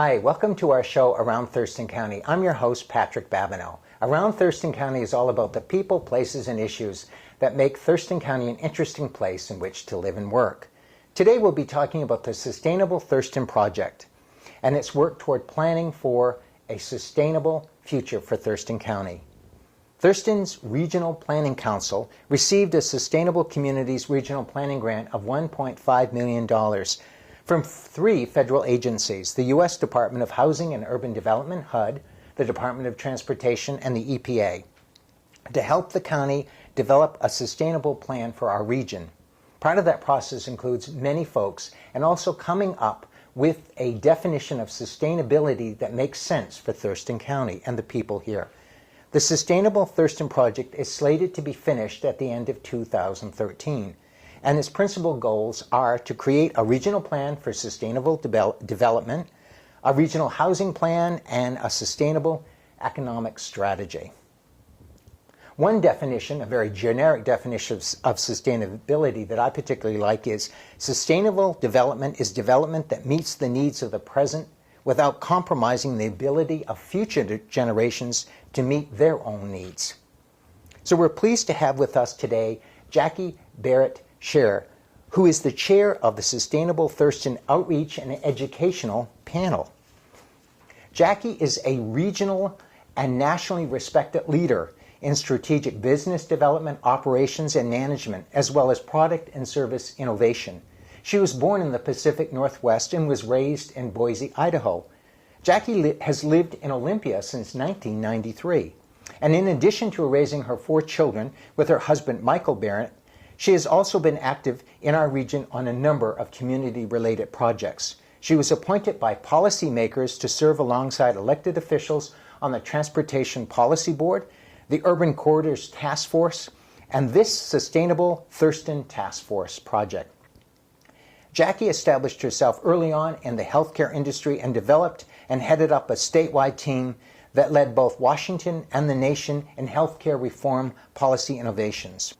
Hi, welcome to our show Around Thurston County. I'm your host, Patrick Babineau. Around Thurston County is all about the people, places, and issues that make Thurston County an interesting place in which to live and work. Today we'll be talking about the Sustainable Thurston Project and its work toward planning for a sustainable future for Thurston County. Thurston's Regional Planning Council received a Sustainable Communities Regional Planning Grant of $1.5 million from three federal agencies: the U.S. Department of Housing and Urban Development, HUD, the Department of Transportation, and the EPA, to help the county develop a sustainable plan for our region. Part of that process includes many folks and also coming up with a definition of sustainability that makes sense for Thurston County and the people here. The Sustainable Thurston Project is slated to be finished at the end of 2013. And its principal goals are to create a regional plan for sustainable development, a regional housing plan, and a sustainable economic strategy. One definition, a very generic definition of sustainability that I particularly like, is sustainable development is development that meets the needs of the present without compromising the ability of future generations to meet their own needs. So we're pleased to have with us today Jackie Barrett-Sharar, who is the chair of the Sustainable Thurston Outreach and Educational Panel. Jackie is a regional and nationally respected leader in strategic business development, operations, and management, as well as product and service innovation. She was born in the Pacific Northwest and was raised in Boise, Idaho. Jackie has lived in Olympia since 1993. And in addition to raising her 4 children with her husband, Michael Barrett, she has also been active in our region on a number of community-related projects. She was appointed by policymakers to serve alongside elected officials on the Transportation Policy Board, the Urban Corridors Task Force, and this Sustainable Thurston Task Force project. Jackie established herself early on in the healthcare industry and developed and headed up a statewide team that led both Washington and the nation in healthcare reform policy innovations.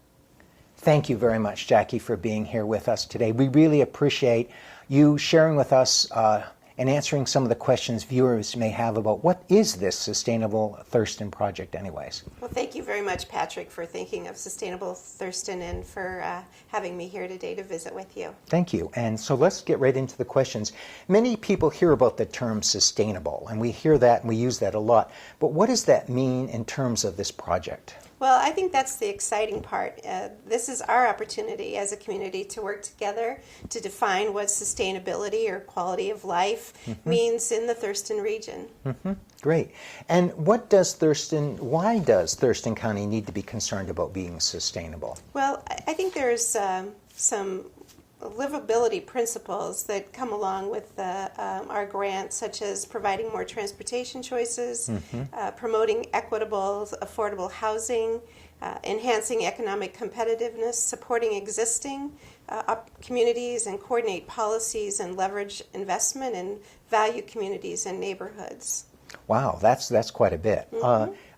Thank you very much, Jackie, for being here with us today. We really appreciate you sharing with us and answering some of the questions viewers may have about what is this Sustainable Thurston Project anyways. Well, thank you very much, Patrick, for thinking of Sustainable Thurston and for having me here today to visit with you. Thank you. And so let's get right into the questions. Many people hear about the term sustainable, and we hear that and we use that a lot. But what does that mean in terms of this project? Well, I think that's the exciting part. This is our opportunity as a community to work together to define what sustainability or quality of life means in the Thurston region. Great. And why does Thurston County need to be concerned about being sustainable? Well, I think there's some livability principles that come along with our grant, such as providing more transportation choices, promoting equitable, affordable housing, enhancing economic competitiveness, supporting existing communities, and coordinate policies and leverage investment in value communities and neighborhoods. Wow, that's quite a bit.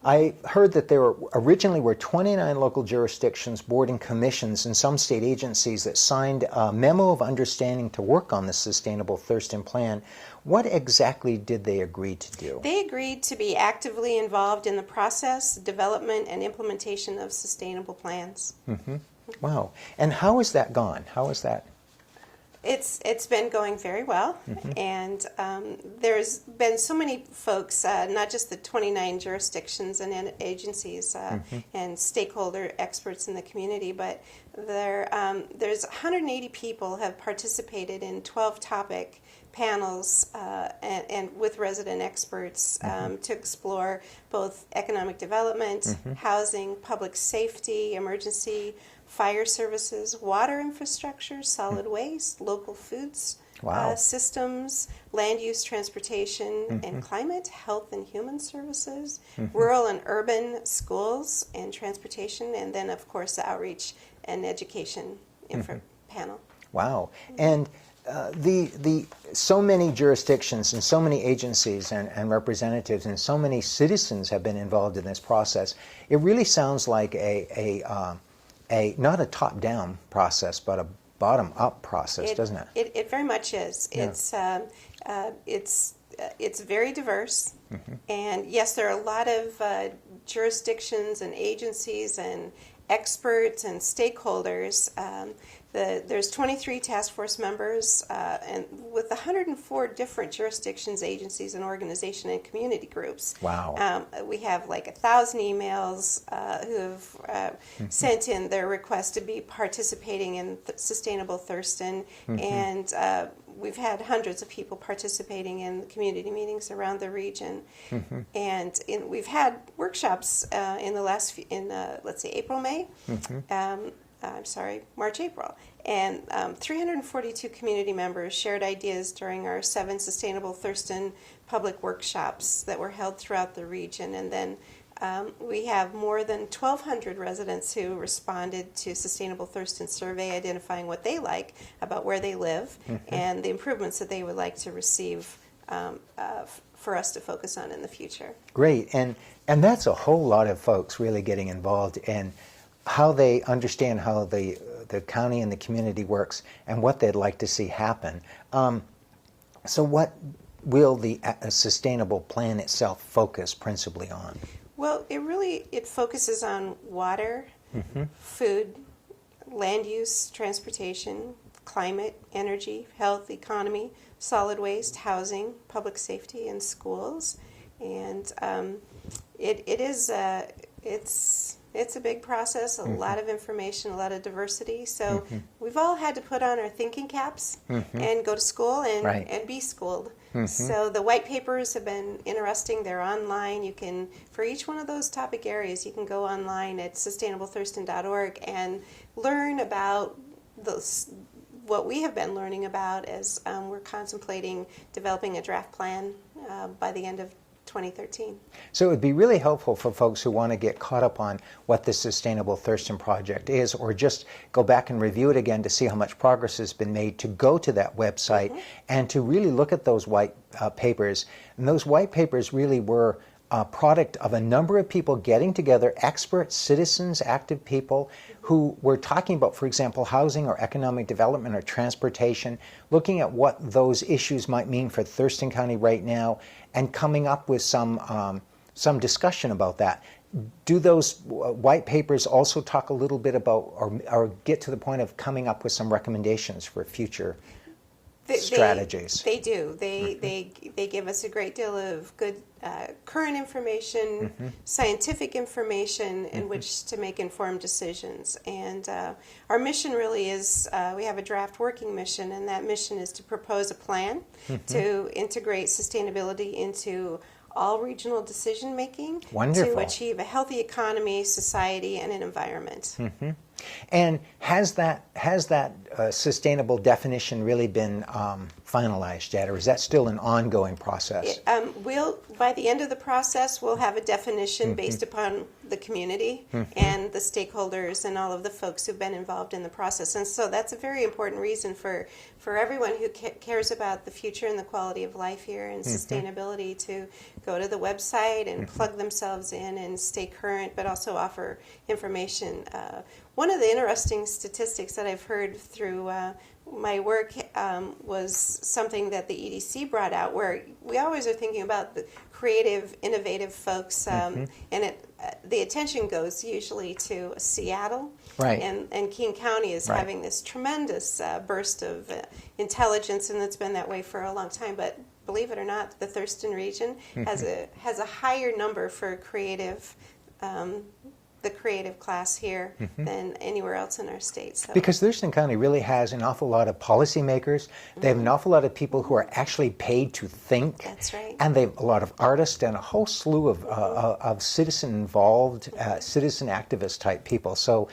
I heard that there originally were 29 local jurisdictions, board and commissions, and some state agencies that signed a memo of understanding to work on the Sustainable Thurston Plan. What exactly did they agree to do? They agreed to be actively involved in the process, development, and implementation of sustainable plans. Wow. And how has that gone? How is that? It's been going very well, and there's been so many folks, not just the 29 jurisdictions and agencies and stakeholder experts in the community, but there's 180 people have participated in 12 topic panels and with resident experts to explore both economic development, housing, public safety, emergency fire services, water infrastructure, solid waste, local foods systems, land use, transportation, and climate, health and human services, rural and urban schools and transportation, and then, of course, the outreach and education panel. Wow. And so many jurisdictions and so many agencies and representatives and so many citizens have been involved in this process. It really sounds like not a top-down process, but a bottom-up process, doesn't it? It very much is. Yeah. It's it's very diverse. And yes, there are a lot of jurisdictions and agencies and experts and stakeholders. There's 23 task force members, and with 104 different jurisdictions, agencies, and organization and community groups. Wow. We have like 1,000 emails who have sent in their request to be participating in Sustainable Thurston, and we've had hundreds of people participating in march meetings around the region, and we've had workshops in the last let's say April, May. March, April. And 342 community members shared ideas during our 7 Sustainable Thurston public workshops that were held throughout the region. And then we have more than 1,200 residents who responded to Sustainable Thurston survey, identifying what they like about where they live and the improvements that they would like to receive for us to focus on in the future. Great. And that's a whole lot of folks really getting involved in how they understand how the county and the community works and what they'd like to see happen. So what will the sustainable plan itself focus principally on? Well, it focuses on water, food, land use, transportation, climate, energy, health, economy, solid waste, housing, public safety, and schools. And it's a big process, a lot of information, a lot of diversity. So we've all had to put on our thinking caps and go to school and be schooled. So the white papers have been interesting. They're online. You can, for each one of those topic areas, you can go online at sustainablethurston.org and learn about what we have been learning about as we're contemplating developing a draft plan by the end of 2013. So it would be really helpful for folks who want to get caught up on what the Sustainable Thurston Project is, or just go back and review it again to see how much progress has been made, to go to that website and to really look at those white papers. And those white papers really were a product of a number of people getting together, experts, citizens, active people, who were talking about, for example, housing or economic development or transportation, looking at what those issues might mean for Thurston County right now, and coming up with some discussion about that. Do those white papers also talk a little bit about, or get to the point of coming up with some recommendations for future strategies? They do. They give us a great deal of good current information, scientific information in which to make informed decisions. And our mission really is, we have a draft working mission, and that mission is to propose a plan to integrate sustainability into all regional decision making. Wonderful. To achieve a healthy economy, society, and an environment. And has that sustainable definition really been finalized yet, or is that still an ongoing process? By the end of the process, we'll have a definition based upon the community and the stakeholders and all of the folks who've been involved in the process. And so that's a very important reason for everyone who cares about the future and the quality of life here and sustainability to go to the website and plug themselves in and stay current, but also offer information. One of the interesting statistics that I've heard through my work was something that the EDC brought out, where we always are thinking about the creative, innovative folks, and the attention goes usually to Seattle. Right. And King County is having this tremendous burst of intelligence, and it's been that way for a long time. But believe it or not, the Thurston region has a higher number for creative. The creative class here than anywhere else in our state. So. Because Thurston County really has an awful lot of policymakers. They have an awful lot of people who are actually paid to think. That's right. And they have a lot of artists and a whole slew of citizen-involved, citizen activist type people. So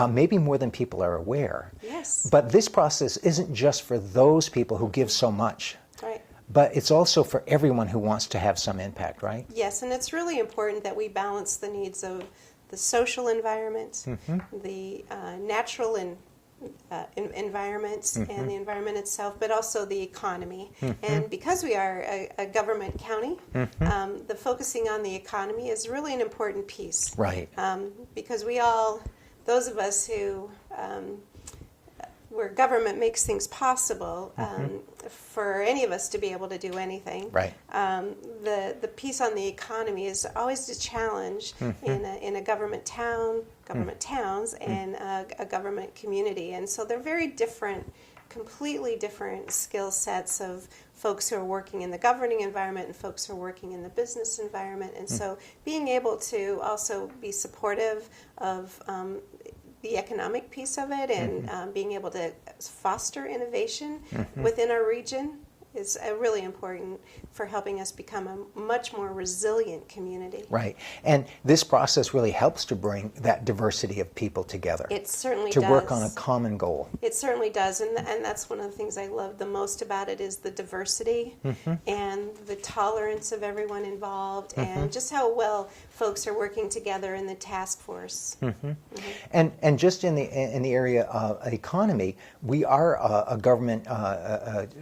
maybe more than people are aware. Yes. But this process isn't just for those people who give so much. Right. But it's also for everyone who wants to have some impact, right? Yes, and it's really important that we balance the needs of the social environment, the natural environments, and the environment itself, but also the economy. And because we are a government county, the focusing on the economy is really an important piece. Right. Because we all, those of us who where government makes things possible for any of us to be able to do anything. Right. The piece on the economy is always a challenge in a government town, government towns, and a government community. And so they're very different, completely different skill sets of folks who are working in the governing environment and folks who are working in the business environment. And so being able to also be supportive of the economic piece of it and being able to foster innovation within our region is really important for helping us become a much more resilient community. Right. And this process really helps to bring that diversity of people together. It certainly to does. work on a common goal. It certainly does. And that's one of the things I love the most about it is the diversity and the tolerance of everyone involved and just how well folks are working together in the task force. And just in the area of economy, we are a government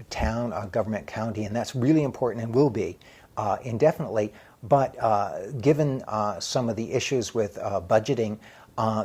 town, a government county, and that's really important and will be indefinitely. But given some of the issues with budgeting,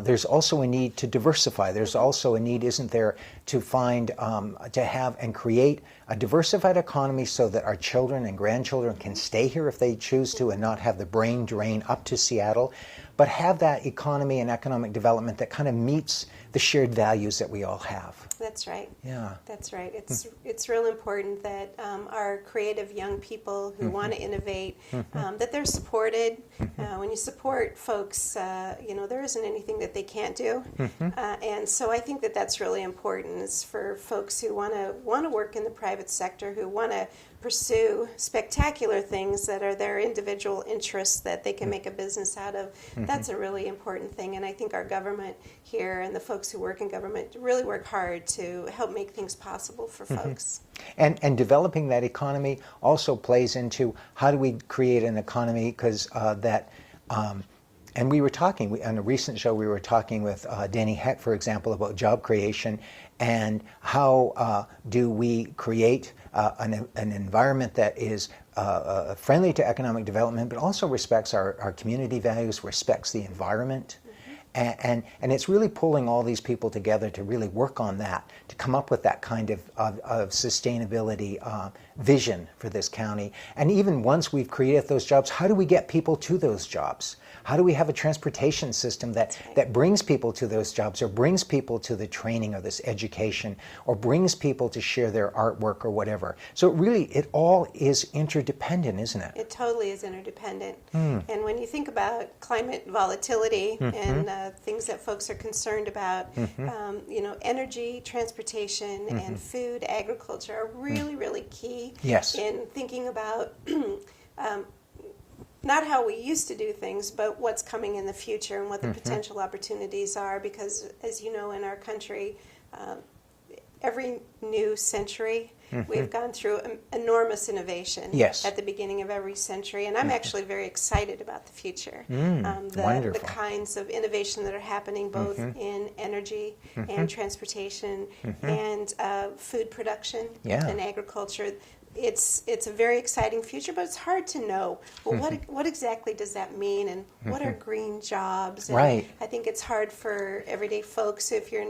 there's also a need to diversify. There's also a need, isn't there, to find, to have and create a diversified economy so that our children and grandchildren can stay here if they choose to and not have the brain drain up to Seattle, but have that economy and economic development that kind of meets the shared values that we all have. That's right. Yeah. That's right. It's real important that our creative young people who want to innovate, that they're supported. When you support folks, there isn't anything that they can't do. And so I think that that's really important. It's for folks who want to work in the private sector, who want to pursue spectacular things that are their individual interests that they can make a business out of. That's a really important thing, and I think our government here and the folks who work in government really work hard to help make things possible for folks. And developing that economy also plays into how do we create an economy, because and we were talking, on a recent show, we were talking with Danny Heck, for example, about job creation and how do we create an environment that is friendly to economic development, but also respects our community values, respects the environment. And it's really pulling all these people together to really work on that, to come up with that kind of sustainability vision for this county. And even once we've created those jobs, how do we get people to those jobs? How do we have a transportation system that brings people to those jobs, or brings people to the training or this education, or brings people to share their artwork or whatever? So it all is interdependent, isn't it? It totally is interdependent. And when you think about climate volatility and things that folks are concerned about, energy, transportation, and food, agriculture are really, really key in thinking about not how we used to do things, but what's coming in the future and what the potential opportunities are. Because, as you know, in our country, every new century, we've gone through enormous innovation at the beginning of every century. And I'm actually very excited about the future. The kinds of innovation that are happening both in energy and transportation and food production and agriculture. It's a very exciting future, but it's hard to know. Well, what exactly does that mean, and what are green jobs? And I think it's hard for everyday folks if you're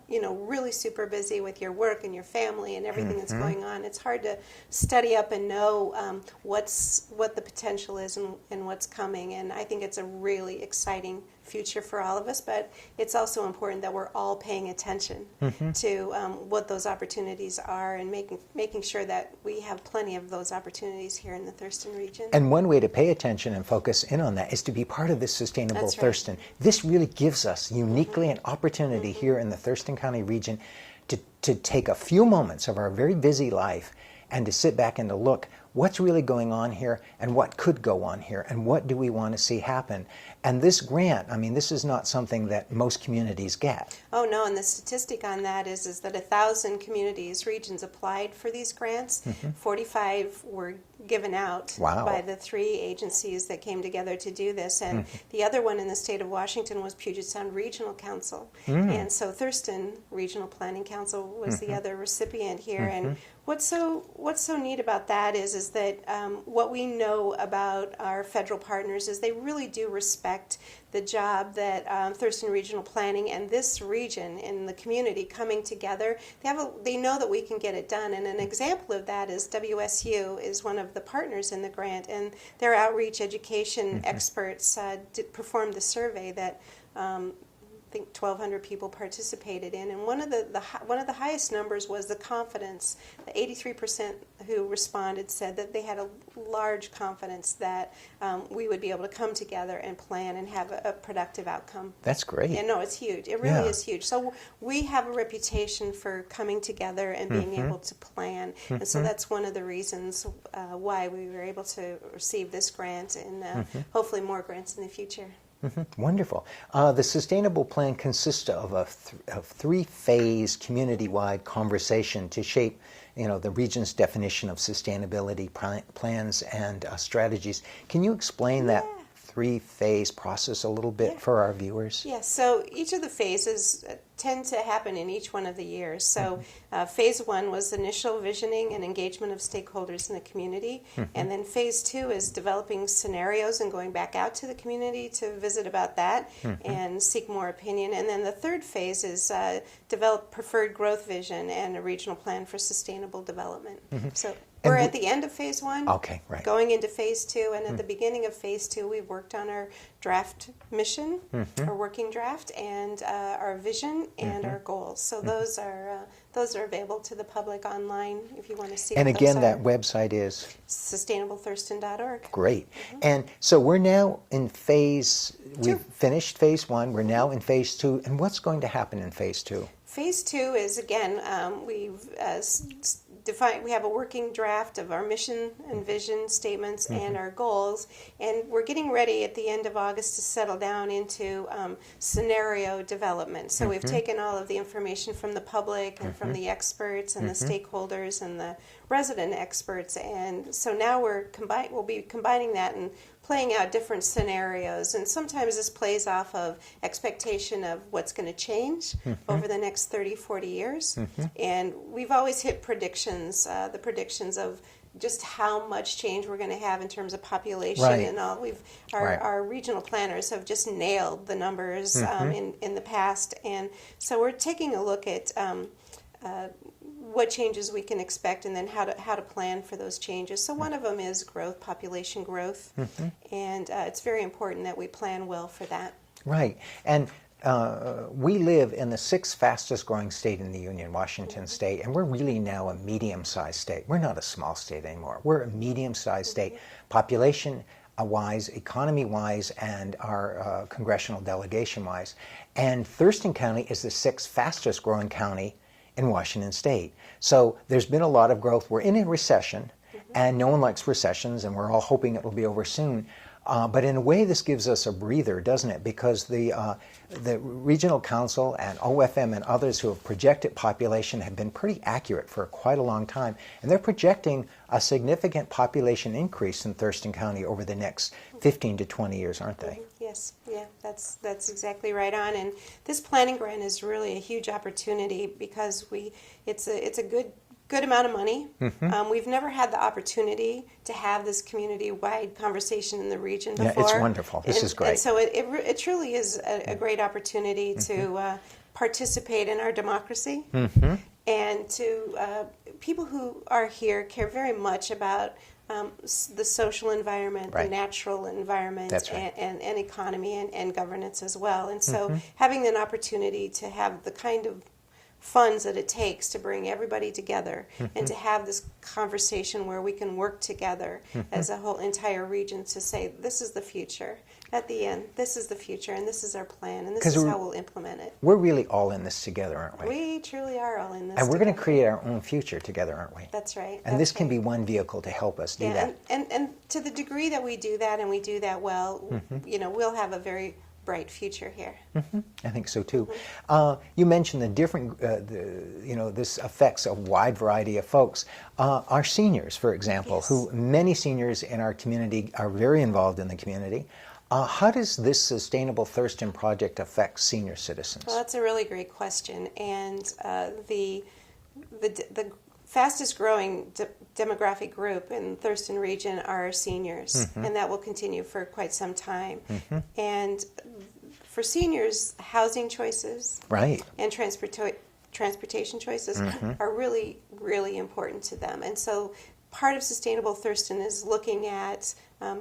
really super busy with your work and your family and everything that's going on. It's hard to study up and know what the potential is and what's coming. And I think it's a really exciting future for all of us, but it's also important that we're all paying attention to what those opportunities are and making sure that we have plenty of those opportunities here in the Thurston region. And one way to pay attention and focus in on that is to be part of this Sustainable Thurston. This really gives us uniquely an opportunity here in the Thurston County region to take a few moments of our very busy life and to sit back and to look what's really going on here and what could go on here and what do we want to see happen. And this grant, I mean, this is not something that most communities get. Oh, no, and the statistic on that is that 1,000 communities, regions applied for these grants. 45 were given out by the 3 agencies that came together to do this. And the other one in the state of Washington was Puget Sound Regional Council. And so Thurston Regional Planning Council was the other recipient here. And What's so neat about that is that what we know about our federal partners is they really do respect the job that Thurston Regional Planning and this region in the community coming together. They know that we can get it done, and an example of that is WSU is one of the partners in the grant, and their outreach education experts performed the survey that. I think 1,200 people participated in, and one of the highest numbers was the confidence. The 83% who responded said that they had a large confidence that we would be able to come together and plan and have a productive outcome. That's great. Yeah, no, it's huge. It really is huge. So we have a reputation for coming together and being able to plan, and so that's one of the reasons why we were able to receive this grant and hopefully more grants in the future. Wonderful. The sustainable plan consists of a three-phase community-wide conversation to shape, the region's definition of sustainability plans and strategies. Can you explain that three-phase process a little bit for our viewers? Yes, so each of the phases tend to happen in each one of the years. So phase one was initial visioning and engagement of stakeholders in the community. And then phase two is developing scenarios and going back out to the community to visit about that and seek more opinion. And then the third phase is develop preferred growth vision and a regional plan for sustainable development. So we're at the end of phase one, going into phase two, and at the beginning of phase two, we worked on our draft mission, our working draft, and our vision and our goals. So those are available to the public online if you want to see. And again, that website is sustainablethurston.org. Great. And so we're now in we've finished phase one. We're now in phase two. And what's going to happen in phase two? Phase two is again we've we have a working draft of our mission and vision statements and our goals, and we're getting ready at the end of August to settle down into scenario development. So we've taken all of the information from the public and from the experts and the stakeholders and the resident experts, and so now we'll be combining that and playing out different scenarios, and sometimes this plays off of expectation of what's going to change over the next 30, 40 years. And we've always hit predictions, the predictions of just how much change we're going to have in terms of population and all. Our regional planners have just nailed the numbers in the past, and so we're taking a look at what changes we can expect, and then how to plan for those changes. So one of them is growth, population growth, and it's very important that we plan well for that. Right, and we live in the sixth fastest growing state in the Union, Washington State, and we're really now a medium-sized state. We're not a small state anymore. We're a medium-sized state, population-wise, economy-wise, and our congressional delegation-wise. And Thurston County is the sixth fastest growing county in Washington State. So there's been a lot of growth. We're in a recession, and no one likes recessions, and we're all hoping it will be over soon. But in a way, this gives us a breather, doesn't it? Because the Regional Council and OFM and others who have projected population have been pretty accurate for quite a long time. And they're projecting a significant population increase in Thurston County over the next 15 to 20 years, aren't they? Yes, yeah, that's exactly right on. And this planning grant is really a huge opportunity because it's a good amount of money. We've never had the opportunity to have this community-wide conversation in the region before. Yeah, it's wonderful. This is great. And so it truly is a great opportunity to participate in our democracy, and to people who are here care very much about the social environment, the natural environment, and economy and governance as well. And so having an opportunity to have the kind of funds that it takes to bring everybody together and to have this conversation where we can work together as a whole entire region to say, this is the future. At the end, this is the future, and this is our plan, and this is how we'll implement it. We're really all in this together, aren't we? We truly are all in this And we're together. going to create our own future together, aren't we? That's right. And this can be one vehicle to help us do that. And to the degree that we do that, and we do that well, we'll have a very bright future here. I think so too. You mentioned the different, this affects a wide variety of folks. Our seniors, for example, who many seniors in our community are very involved in the community. How does this Sustainable Thurston project affect senior citizens? Well, that's a really great question, and the fastest growing demographic group in Thurston region are seniors, and that will continue for quite some time. And for seniors, housing choices and transportation choices are really, really important to them. And so part of Sustainable Thurston is looking at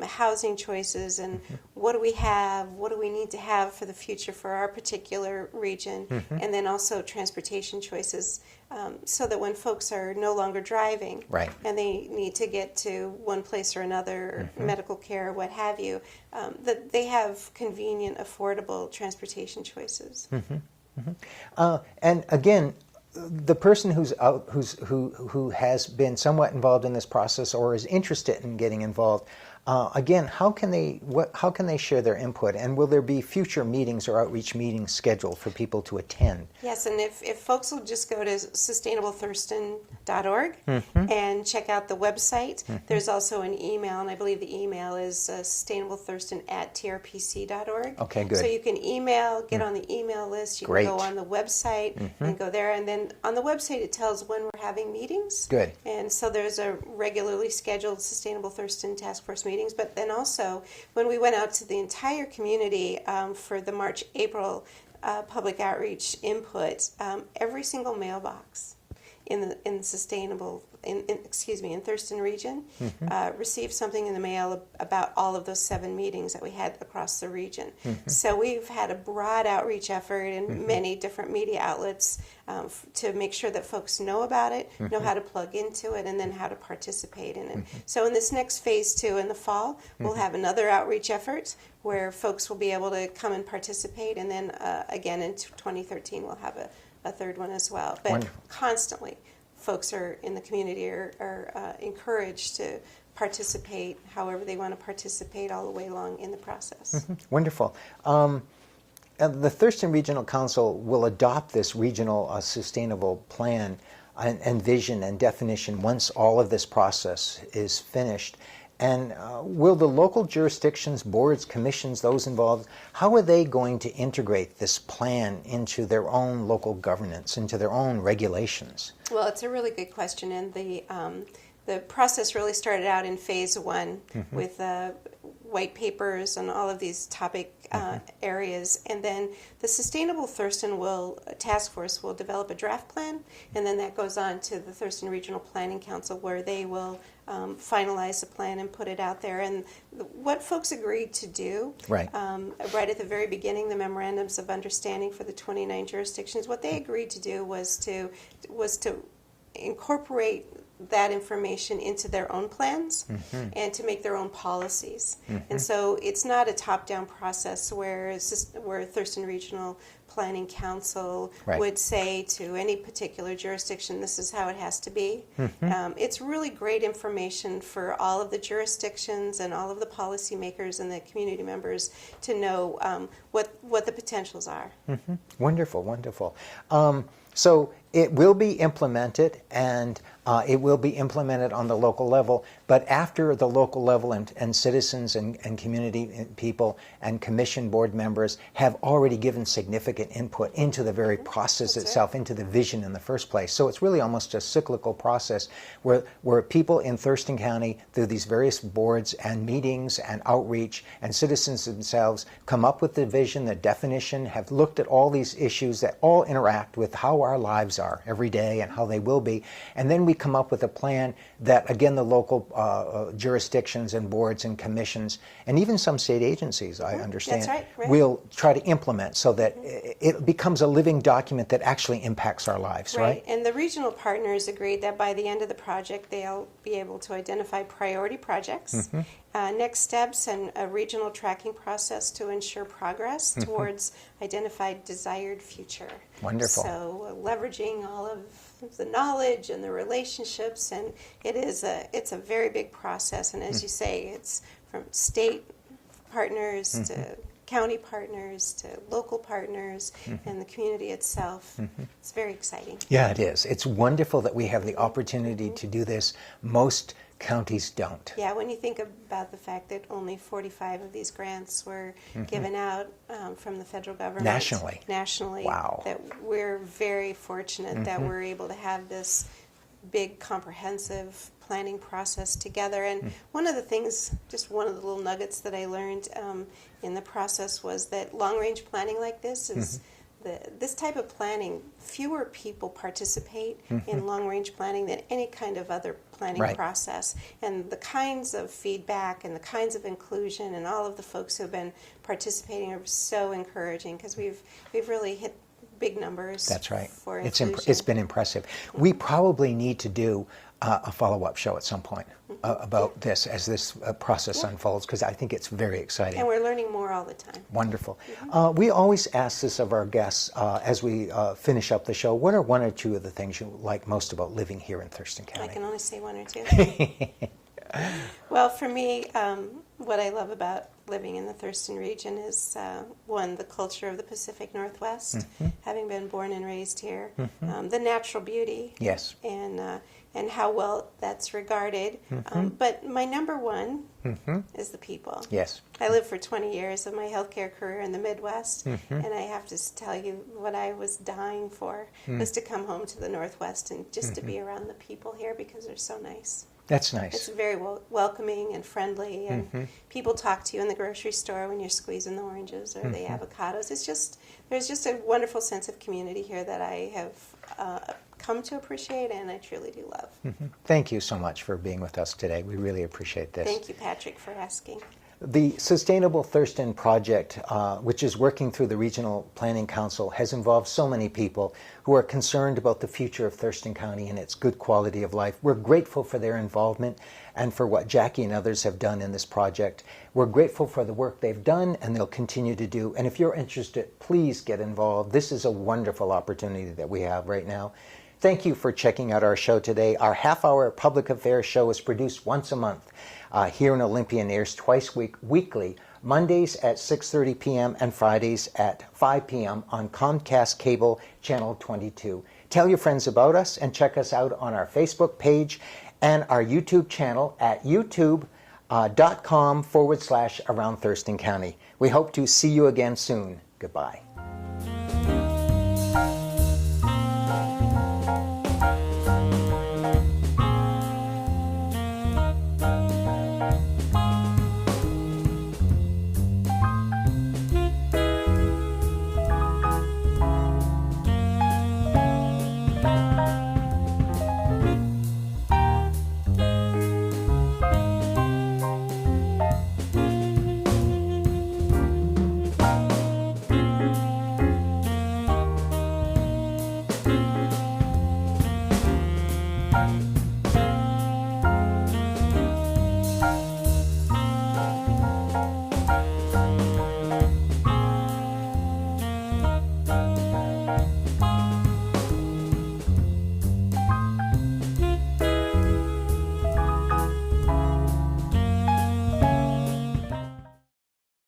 housing choices and what do we have, what do we need to have for the future for our particular region, and then also transportation choices, so that when folks are no longer driving and they need to get to one place or another, medical care, what have you, that they have convenient, affordable transportation choices. And again, the person who has been somewhat involved in this process or is interested in getting involved, again, how can they share their input, and will there be future meetings or outreach meetings scheduled for people to attend? Yes, and if folks will just go to sustainablethurston.org and check out the website, there's also an email, and I believe the email is sustainablethurston@trpc.org. Okay, good. So you can email, get on the email list, you can go on the website and go there, and then on the website it tells when we're having meetings. Good. And so there's a regularly scheduled Sustainable Thurston Task Force meetings, but then also when we went out to the entire community for the March-April public outreach input, every single mailbox in Thurston region received something in the mail about all of those 7 meetings that we had across the region. So we've had a broad outreach effort in many different media outlets to make sure that folks know about it, know how to plug into it, and then how to participate in it. So in this next phase 2 in the fall, we'll have another outreach effort where folks will be able to come and participate, and then again in 2013 we'll have a third one as well. But Wonderful. Constantly, folks in the community are encouraged to participate however they want to participate all the way along in the process. Wonderful. The Thurston Regional Council will adopt this regional sustainable plan and vision and definition once all of this process is finished. And will the local jurisdictions, boards, commissions, those involved, how are they going to integrate this plan into their own local governance, into their own regulations? Well, it's a really good question, and the process really started out in phase 1 with white papers and all of these topic areas, and then the Sustainable Thurston Task Force will develop a draft plan, and then that goes on to the Thurston Regional Planning Council, where they will finalize the plan and put it out there. And what folks agreed to do right at the very beginning, the memorandums of understanding for the 29 jurisdictions, what they agreed to do was to incorporate that information into their own plans and to make their own policies. And so it's not a top-down process where Thurston Regional Planning Council would say to any particular jurisdiction, this is how it has to be. It's really great information for all of the jurisdictions and all of the policymakers and the community members to know what the potentials are. Wonderful, wonderful. So it will be implemented, and it will be implemented on the local level, but after the local level and citizens and community people and commission board members have already given significant input into the very process itself, into the vision in the first place. So it's really almost a cyclical process where people in Thurston County, through these various boards and meetings and outreach, and citizens themselves come up with the vision, the definition, have looked at all these issues that all interact with how our lives are every day and how they will be, and then we come up with a plan that, again, the local jurisdictions and boards and commissions and even some state agencies, I understand, will try to implement so that it becomes a living document that actually impacts our lives, right? And the regional partners agreed that by the end of the project they'll be able to identify priority projects, next steps, and a regional tracking process to ensure progress towards identified desired future. Wonderful. So leveraging all of the knowledge and the relationships, and it's a very big process, and as you say, it's from state partners to county partners to local partners and the community itself. It's very exciting. Yeah, it is. It's wonderful that we have the opportunity to do this. Most counties don't. Yeah, when you think about the fact that only 45 of these grants were given out from the federal government. Nationally. Wow. That we're very fortunate that we're able to have this big comprehensive planning process together. And one of the things, just one of the little nuggets that I learned in the process was that long-range planning like this is this type of planning, fewer people participate in long-range planning than any kind of other planning process. And the kinds of feedback and the kinds of inclusion and all of the folks who have been participating are so encouraging, because we've really hit big numbers. That's right. For It's been impressive. We probably need to do a follow-up show at some point about this as this process unfolds, because I think it's very exciting. And we're learning more all the time. Wonderful. We always ask this of our guests as we finish up the show. What are one or two of the things you like most about living here in Thurston County? I can only say one or two. Well, for me, what I love about living in the Thurston region is, one, the culture of the Pacific Northwest, having been born and raised here, the natural beauty, Yes. And how well that's regarded. But my number one is the people. Yes. I lived for 20 years of my healthcare career in the Midwest, and I have to tell you, what I was dying for was to come home to the Northwest and just to be around the people here, because they're so nice. That's nice. It's very welcoming and friendly, and people talk to you in the grocery store when you're squeezing the oranges or the avocados. There's just a wonderful sense of community here that I have come to appreciate, and I truly do love. Thank you so much for being with us today. We really appreciate this. Thank you, Patrick, for asking. The Sustainable Thurston Project, which is working through the Regional Planning Council, has involved so many people who are concerned about the future of Thurston County and its good quality of life. We're grateful for their involvement and for what Jackie and others have done in this project. We're grateful for the work they've done and they'll continue to do. And if you're interested, please get involved. This is a wonderful opportunity that we have right now. Thank you for checking out our show today. Our half-hour public affairs show is produced once a month here in Olympia and airs twice weekly, Mondays at 6:30 p.m. and Fridays at 5 p.m. on Comcast Cable Channel 22. Tell your friends about us and check us out on our Facebook page and our YouTube channel at youtube.com/Around Thurston County. We hope to see you again soon. Goodbye.